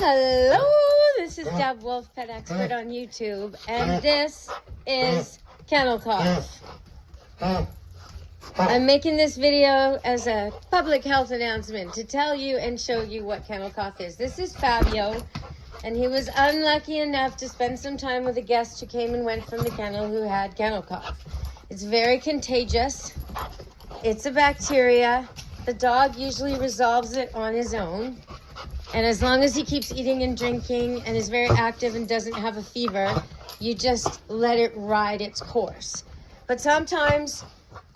Hello, this is Deb Wolf, Pet Expert on YouTube, and this is kennel cough. I'm making this video as a public health announcement to tell you and show you what kennel cough is. This is Fabio, and he was unlucky enough to spend some time with a guest who came and went from the kennel who had kennel cough. It's very contagious. It's a bacteria. The dog usually resolves it on his own. And as long as he keeps eating and drinking and is very active and doesn't have a fever, you just let it ride its course. But sometimes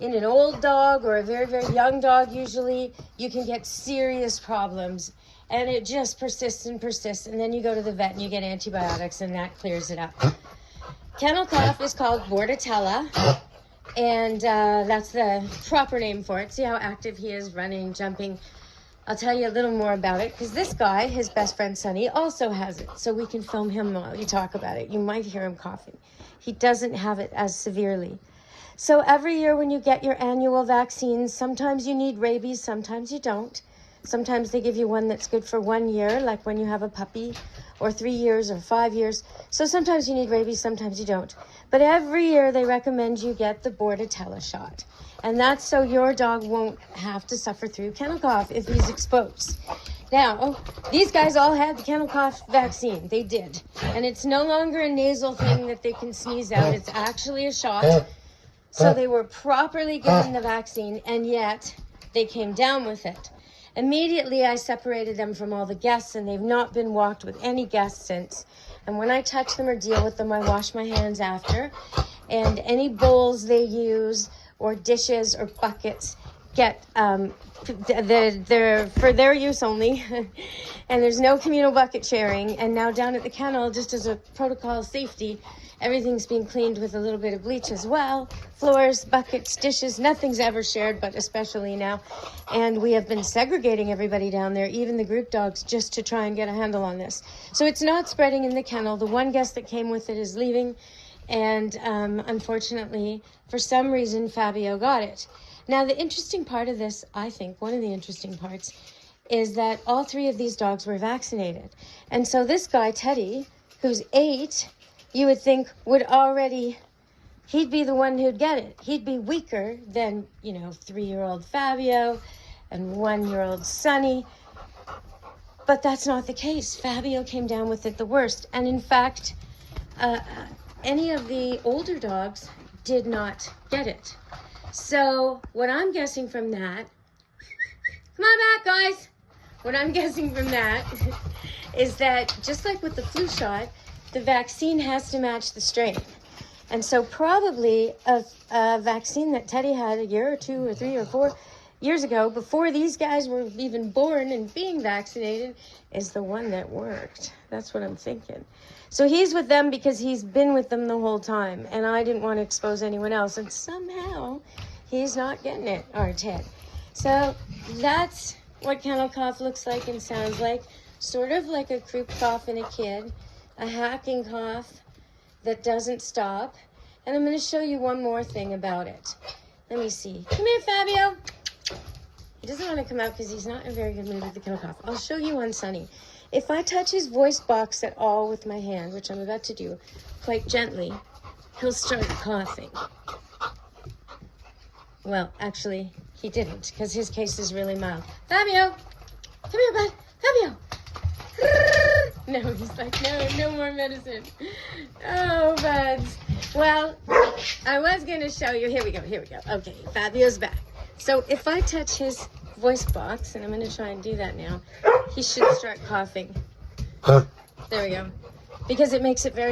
in an old dog or a very, very young dog, usually you can get serious problems and it just persists and persists. And then you go to the vet and you get antibiotics and that clears it up. Kennel cough is called Bordetella. And that's the proper name for it. See how active he is, running, jumping. I'll tell you a little more about it because this guy, his best friend Sonny, also has it. So we can film him while we talk about it. You might hear him coughing. He doesn't have it as severely. So every year when you get your annual vaccines, sometimes you need rabies, sometimes you don't. Sometimes they give you one that's good for 1 year, like when you have a puppy, or 3 years or 5 years. So sometimes you need rabies, sometimes you don't. But every year they recommend you get the Bordetella shot. And that's so your dog won't have to suffer through kennel cough if he's exposed. Now, these guys all had the kennel cough vaccine. They did. And it's no longer a nasal thing that they can sneeze out. It's actually a shot. So they were properly given the vaccine, and yet they came down with it. Immediately, I separated them from all the guests, and they've not been walked with any guests since. And when I touch them or deal with them, I wash my hands after. And any bowls they use, or dishes or buckets, get they're for their use only. And there's no communal bucket sharing. And now down at the kennel, just as a protocol of safety, everything's being cleaned with a little bit of bleach as well. Floors, buckets, dishes, nothing's ever shared, but especially now. And we have been segregating everybody down there, even the group dogs, just to try and get a handle on this. So it's not spreading in the kennel. The one guest that came with it is leaving. And unfortunately, for some reason, Fabio got it. Now, the interesting part of this, I think, one of the interesting parts, is that all 3 of these dogs were vaccinated. And so this guy, Teddy, who's 8, you would think would already, he'd be the one who'd get it. He'd be weaker than, 3-year-old Fabio and 1-year-old Sonny. But that's not the case. Fabio came down with it the worst. And in fact, any of the older dogs did not get it. So what I'm guessing from that, come on back, guys. What I'm guessing from that is that just like with the flu shot, the vaccine has to match the strain. And so probably a vaccine that Teddy had a year or 2 or 3 or 4 years ago, before these guys were even born and being vaccinated, is the one that worked. That's what I'm thinking. So he's with them because he's been with them the whole time, and I didn't want to expose anyone else, and somehow he's not getting it, or Ted. So that's what kennel cough looks like and sounds like, sort of like a croup cough in a kid, a hacking cough that doesn't stop. And I'm going to show you one more thing about it. Let me see. Come here, Fabio. He doesn't want to come out because he's not in a very good mood with the kennel cough. I'll show you on Sonny. If I touch his voice box at all with my hand, which I'm about to do quite gently, he'll start coughing. Well, actually, he didn't, because his case is really mild. Fabio! Come here, bud! Fabio! No, he's like, no more medicine. Oh, buds. Well, I was going to show you. Here we go. Okay, Fabio's back. So if I touch his voice box, and I'm going to try and do that now, he should start coughing. There we go. Because it makes it very